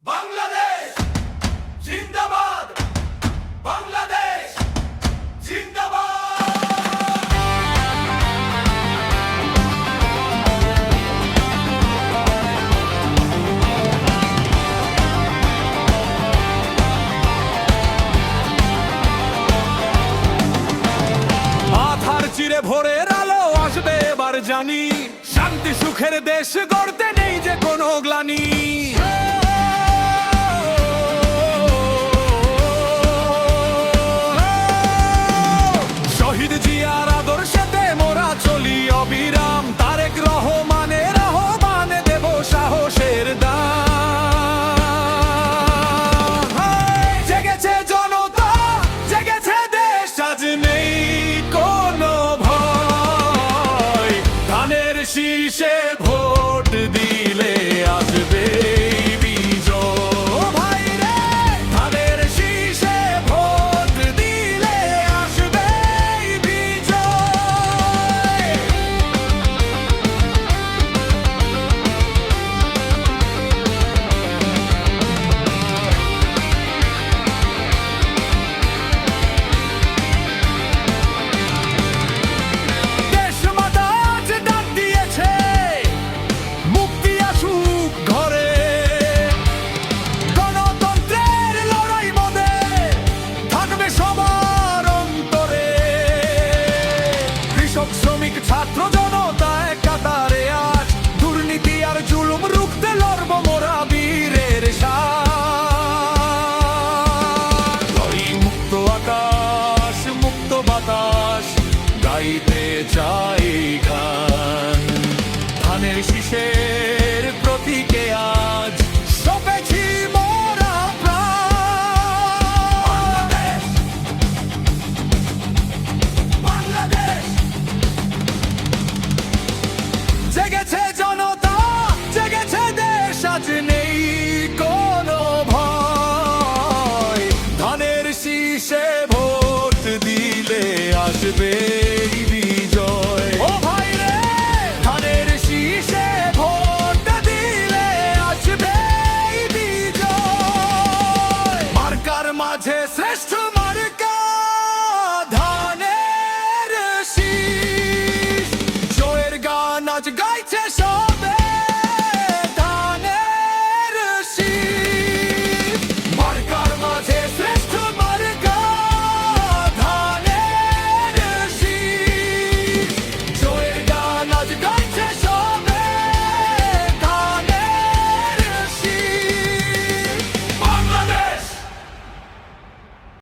বাংলাদেশ জিন্দাবাদ, বাংলাদেশ জিন্দাবাদ। আধার চিরে ভোরের আলো আসবে এবার জানি, শান্তি সুখের দেশ গড়তে নেই যে কোনো গ্লানি। শহীদ জিয়ার আদর্শেতে মোরা চলি অবিরাম, তারেক রহমানের আহ্বানে দেব সাহসের দান। জেগেছে জনতা, জেগেছে দেশ, আজ নেই কোনো ভয়। ধানের শীষে ভোট দিলে আসবে বিজয়। ভাই রে, ধানের শীষে ভোট দিলে আসবে বিজয়। দেশ মাতা আজ ডাক দিয়েছে, মুক্তি আসুক ঘরে। গণতন্ত্রের লড়াই মনে থাকবে সবার অন্তরে। কৃষক শ্রমিক ছাত্র জনতা এক কাতারে